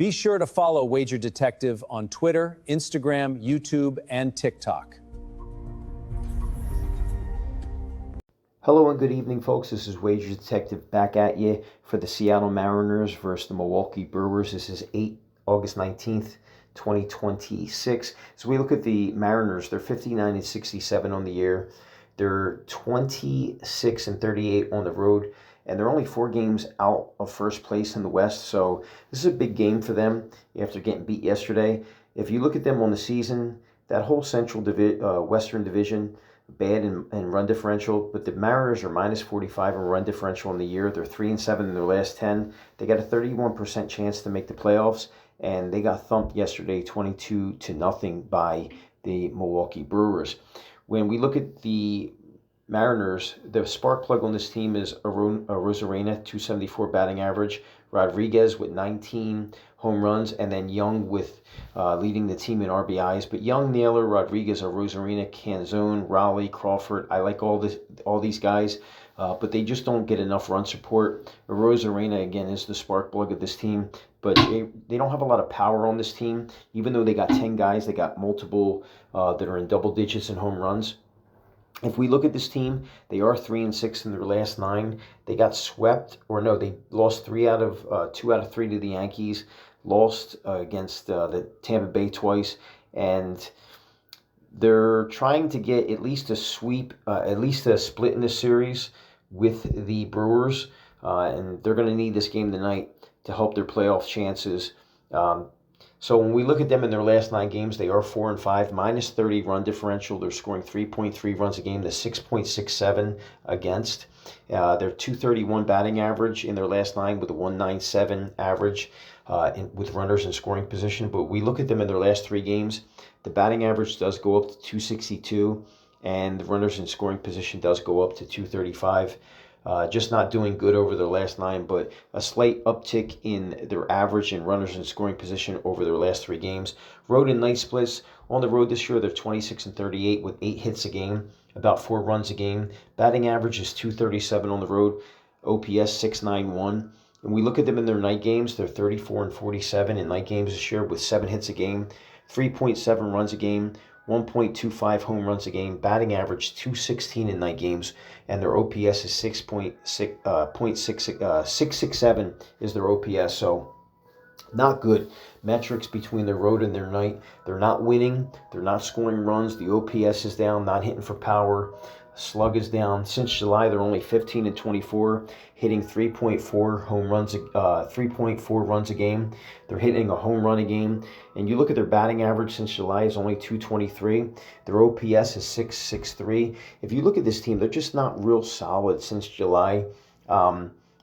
Be sure to follow Wager Detective on Twitter, Instagram, YouTube, and TikTok. Hello and good evening, folks. This is Wager Detective back at you for the Seattle Mariners versus the Milwaukee Brewers. This is August 19th, 2026. So we look at the Mariners. They're 59-67 on the year. They're 26-38 on the road. And they're only 4 games out of first place in the West. So this is a big game for them after getting beat yesterday. If you look at them on the season, that whole Western Division, bad in run differential, but the Mariners are minus 45 in run differential in the year. They're 3-7 in their last 10. They got a 31% chance to make the playoffs, and they got thumped yesterday 22-0 by the Milwaukee Brewers. When we look at the Mariners, the spark plug on this team is Arozarena, 274 batting average, Rodriguez with 19 home runs, and then Young with leading the team in RBIs. But Young, Naylor, Rodriguez, Arozarena, Canzone, Raleigh, Crawford, I like all these guys, but they just don't get enough run support. Arozarena, again, is the spark plug of this team, but they don't have a lot of power on this team. Even though they got 10 guys, they got multiple that are in double digits in home runs. If we look at this team, they are 3-6 in their last 9. They got swept, they lost 2 out of 3 to the Yankees, lost against the Tampa Bay twice, and they're trying to get at least a sweep, at least a split in this series with the Brewers, and they're going to need this game tonight to help their playoff chances. So when we look at them in their last 9 games, they are 4-5, minus 30 run differential. They're scoring 3.3 runs a game to 6.67 against. They're 231 batting average in their last 9 with a 197 average with runners in scoring position. But we look at them in their last 3 games, the batting average does go up to 262, and the runners in scoring position does go up to 235. Just not doing good over their last 9, but a slight uptick in their average and runners in scoring position over their last 3 games. Road and night splits. On the road this year, they're 26-38 with 8 hits a game, about 4 runs a game. Batting average is 237 on the road, OPS 691. And we look at them in their night games, they're 34-47 in night games this year with 7 hits a game, 3.7 runs a game, 1.25 home runs a game, batting average 216 in night games, and their OPS is 667 is their OPS. So not good metrics between their road and their night. They're not winning. They're not scoring runs. The OPS is down, not hitting for power. Slug is down. Since July, they're only 15-24, hitting 3.4 runs a game. They're hitting a home run a game. And you look at their batting average since July is only 223. Their OPS is 663. If you look at this team, they're just not real solid since July.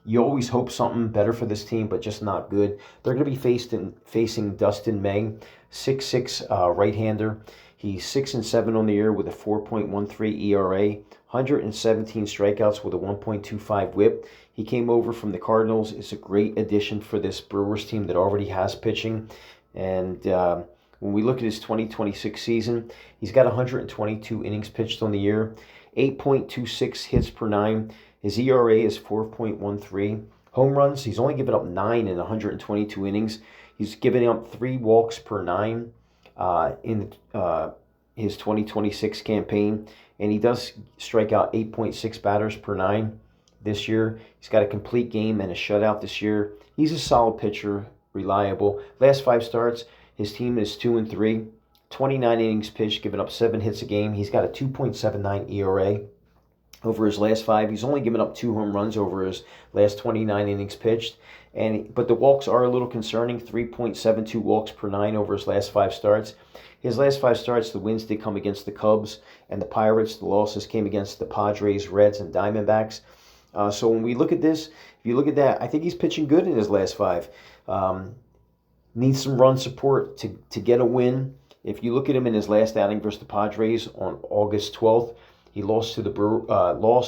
You always hope something better for this team, but just not good. They're going to be facing Dustin May, 6'6" right-hander. He's 6-7 on the year with a 4.13 ERA, 117 strikeouts with a 1.25 WHIP. He came over from the Cardinals. It's a great addition for this Brewers team that already has pitching. And when we look at his 2026 season, he's got 122 innings pitched on the year, 8.26 hits per 9. His ERA is 4.13. Home runs, he's only given up 9 in 122 innings. He's given up 3 walks per 9 in his 2026 campaign, and he does strike out 8.6 batters per 9 this year. He's got a complete game and a shutout this year. He's a solid pitcher, reliable. Last 5 starts, his team is 2-3, 29 innings pitched, giving up 7 hits a game. He's got a 2.79 ERA. Over his last 5, he's only given up 2 home runs over his last 29 innings pitched. But the walks are a little concerning, 3.72 walks per 9 over his last 5 starts. His last 5 starts, the wins did come against the Cubs and the Pirates. The losses came against the Padres, Reds, and Diamondbacks. So when we look at this, if you look at that, I think he's pitching good in his last 5. Needs some run support to get a win. If you look at him in his last outing versus the Padres on August 12th, he lost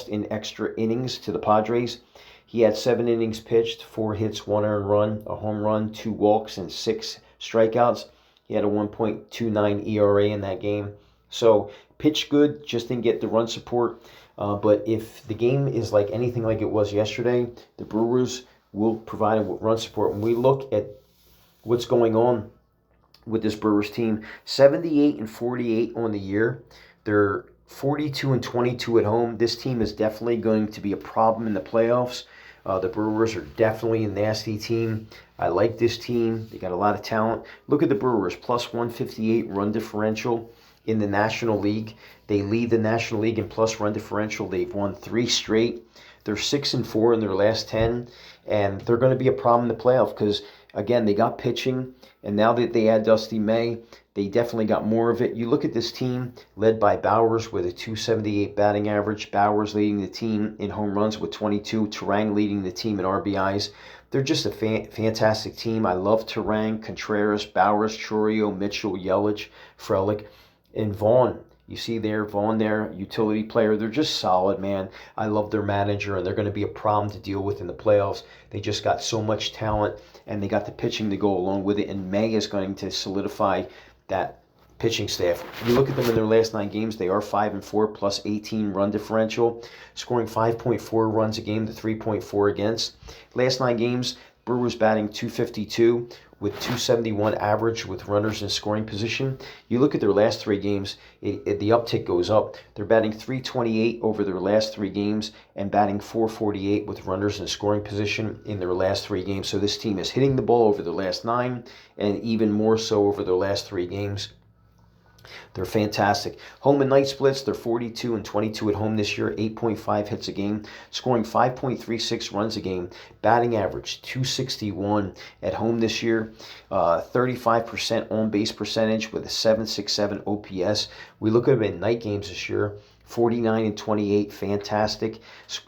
in extra innings to the Padres. He had 7 innings pitched, 4 hits, 1 earned run, a home run, 2 walks, and 6 strikeouts. He had a 1.29 ERA in that game. So pitched good, just didn't get the run support. But if the game is like anything like it was yesterday, the Brewers will provide him with run support. When we look at what's going on with this Brewers team. 78-48 on the year. They're 42-22 at home. This team is definitely going to be a problem in the playoffs. The Brewers are definitely a nasty team. I like this team. They got a lot of talent. Look at the Brewers, plus 158 run differential in the National League. They lead the National League in plus run differential. They've won 3 straight. They're 6-4 in their last 10, and they're going to be a problem in the playoff because, again, they got pitching, and now that they add Dusty May, they definitely got more of it. You look at this team led by Bowers with a 278 batting average. Bowers leading the team in home runs with 22. Turang leading the team in RBIs. They're just a fantastic team. I love Turang, Contreras, Bowers, Chorio, Mitchell, Yelich, Frelick, and Vaughn. You see there, Vaughn there, utility player. They're just solid, man. I love their manager, and they're going to be a problem to deal with in the playoffs. They just got so much talent, and they got the pitching to go along with it, and May is going to solidify that pitching staff. You look at them in their last 9 games, they are 5-4 plus 18 run differential, scoring 5.4 runs a game to 3.4 against. Last 9 games, Brewers batting .252 with .271 average with runners in scoring position. You look at their last 3 games, the uptick goes up. They're batting .328 over their last 3 games and batting .448 with runners in scoring position in their last 3 games. So this team is hitting the ball over the last 9 and even more so over their last 3 games. They're fantastic. Home and night splits, they're 42-22 at home this year, 8.5 hits a game, scoring 5.36 runs a game, batting average .261 at home this year, 35% on-base percentage with a .767 OPS. We look at them in night games this year, 49-28, fantastic.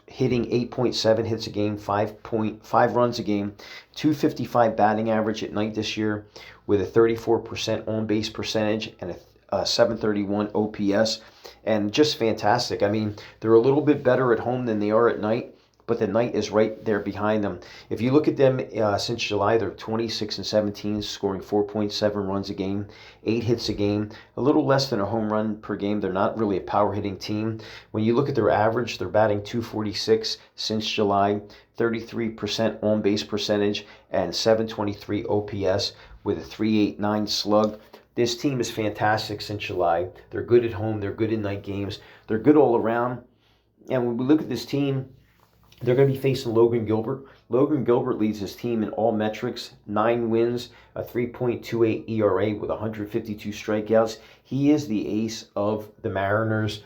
Hitting 8.7 hits a game, 5.5 runs a game, .255 batting average at night this year with a 34% on-base percentage and a 731 OPS, and just fantastic. I mean, they're a little bit better at home than they are at night, but the night is right there behind them. If you look at them since July, they're 26-17, scoring 4.7 runs a game, 8 hits a game, a little less than a home run per game. They're not really a power hitting team. When you look at their average, they're batting .246 since July, 33% on base percentage, and 723 OPS with a .389 slug. This team is fantastic since July. They're good at home. They're good in night games. They're good all around. And when we look at this team, they're going to be facing Logan Gilbert. Logan Gilbert leads his team in all metrics, 9 wins, a 3.28 ERA with 152 strikeouts. He is the ace of the Mariners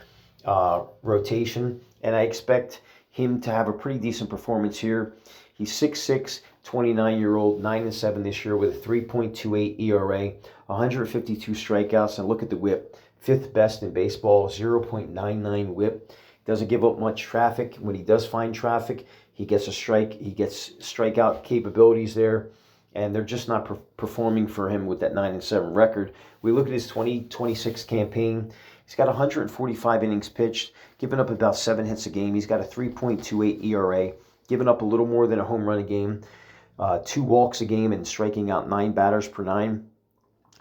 rotation, and I expect him to have a pretty decent performance here. He's 6'6", 29-year-old, 9-7 this year with a 3.28 ERA, 152 strikeouts, and look at the whip. 5th best in baseball, 0.99 whip. Doesn't give up much traffic. When he does find traffic, he gets a strike. He gets strikeout capabilities there, and they're just not performing for him with that 9-7 record. We look at his 2026 campaign. He's got 145 innings pitched, giving up about 7 hits a game. He's got a 3.28 ERA, giving up a little more than a home run a game, 2 walks a game, and striking out 9 batters per 9.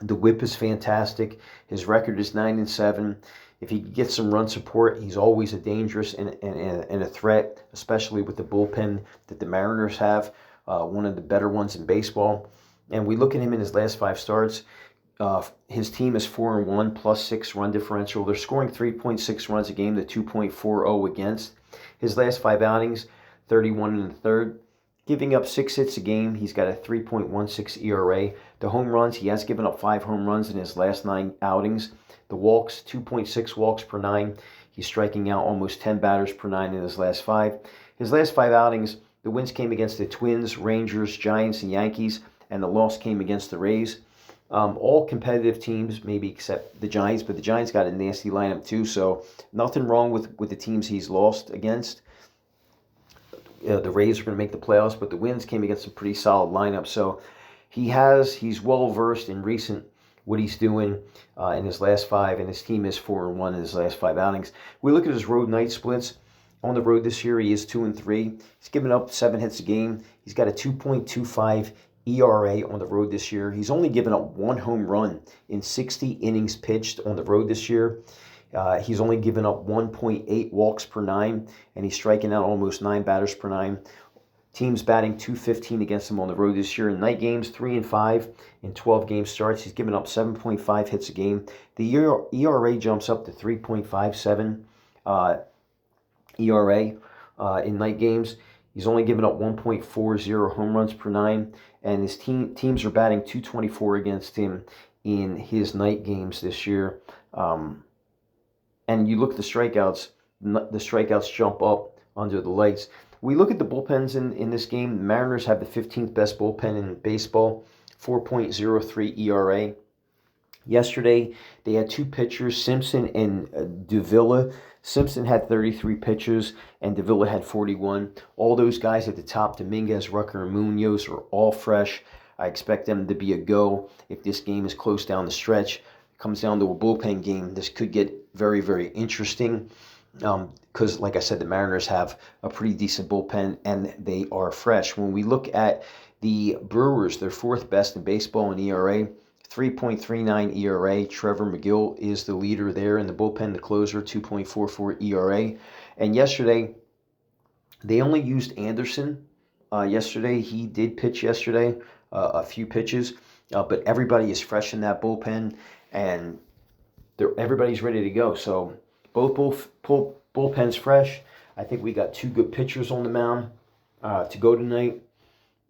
The whip is fantastic. His record is 9-7. If he gets some run support, he's always a dangerous and a threat, especially with the bullpen that the Mariners have, one of the better ones in baseball. And we look at him in his last 5 starts. His team is 4-1, plus 6 run differential. They're scoring 3.6 runs a game to 2.40 against. His last 5 outings, 31 1/3. Giving up 6 hits a game. He's got a 3.16 ERA. The home runs, he has given up 5 home runs in his last 9 outings. The walks, 2.6 walks per 9. He's striking out almost 10 batters per 9 in his last 5. His last 5 outings, the wins came against the Twins, Rangers, Giants, and Yankees, and the loss came against the Rays. All competitive teams, maybe except the Giants, but the Giants got a nasty lineup too, so nothing wrong with the teams he's lost against. The Rays are going to make the playoffs, but the wins came against some pretty solid lineups. So he's well versed in what he's doing in his last 5, and his team is 4-1 in his last 5 outings. We look at his road night splits. On the road this year, he is 2-3. He's given up 7 hits a game. He's got a 2.25 ERA on the road this year. He's only given up 1 home run in 60 innings pitched on the road this year. He's only given up 1.8 walks per 9, and he's striking out almost 9 batters per 9. Teams batting .215 against him on the road this year. In night games, 3-5 in 12 game starts. He's given up 7.5 hits a game. The ERA jumps up to 3.57 ERA in night games. He's only given up 1.40 home runs per nine, and his teams are batting .224 against him in his night games this year. And you look at the strikeouts jump up under the lights. We look at the bullpens in this game. The Mariners have the 15th best bullpen in baseball, 4.03 ERA. Yesterday, they had two pitchers, Simpson and Davila. Simpson had 33 pitches, and Davila had 41. All those guys at the top, Dominguez, Rucker, and Munoz, are all fresh. I expect them to be a go. If this game is close down the stretch, it comes down to a bullpen game, this could get very, very interesting. Because, like I said, the Mariners have a pretty decent bullpen, and they are fresh. When we look at the Brewers, they're fourth best in baseball in ERA, 3.39 ERA. Trevor McGill is the leader there in the bullpen, the closer, 2.44 ERA. And yesterday, they only used Anderson. Yesterday, he did pitch yesterday, a few pitches, but everybody is fresh in that bullpen, and everybody's ready to go. So both bullpens fresh. I think we got two good pitchers on the mound to go tonight.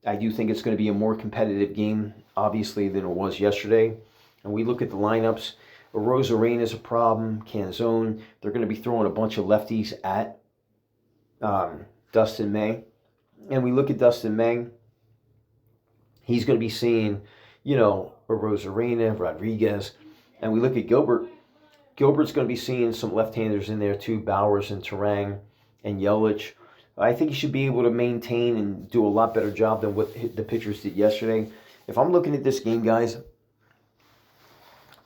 I do think it's going to be a more competitive game, obviously, than it was yesterday. And we look at the lineups. Rosarena is a problem. Canzone. They're going to be throwing a bunch of lefties at Dustin May. And we look at Dustin May. He's going to be seeing, a Rosarena, Rodriguez. And we look at Gilbert. Gilbert's going to be seeing some left-handers in there too, Bowers and Terang and Yelich. I think he should be able to maintain and do a lot better job than what the pitchers did yesterday. If I'm looking at this game, guys,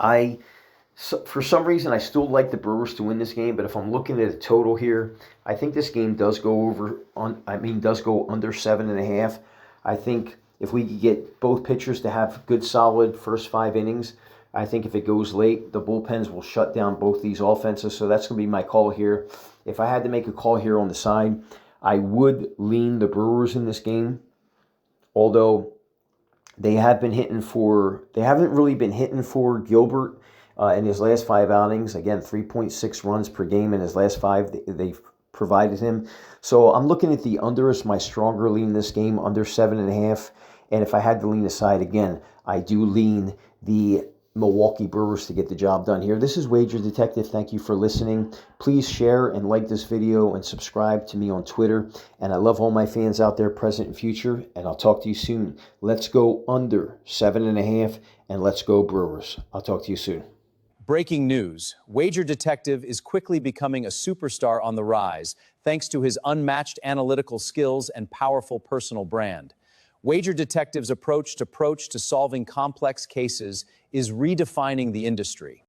for some reason I still like the Brewers to win this game, but if I'm looking at a total here, I think this game does go under 7.5. I think if we could get both pitchers to have good, solid first 5 innings, I think if it goes late, the bullpens will shut down both these offenses. So that's going to be my call here. If I had to make a call here on the side, I would lean the Brewers in this game. Although they haven't really been hitting for Gilbert in his last 5 outings. Again, 3.6 runs per game in his last 5 they've provided him. So I'm looking at the under as my stronger lean in this game, under 7.5. And if I had to lean aside again, I do lean the Milwaukee Brewers to get the job done here. This is Wager Detective. Thank you for listening. Please share and like this video and subscribe to me on Twitter. And I love all my fans out there, present and future. And I'll talk to you soon. Let's go under 7.5 and let's go Brewers. I'll talk to you soon. Breaking news. Wager Detective is quickly becoming a superstar on the rise thanks to his unmatched analytical skills and powerful personal brand. Wager Detective's approach to solving complex cases is redefining the industry.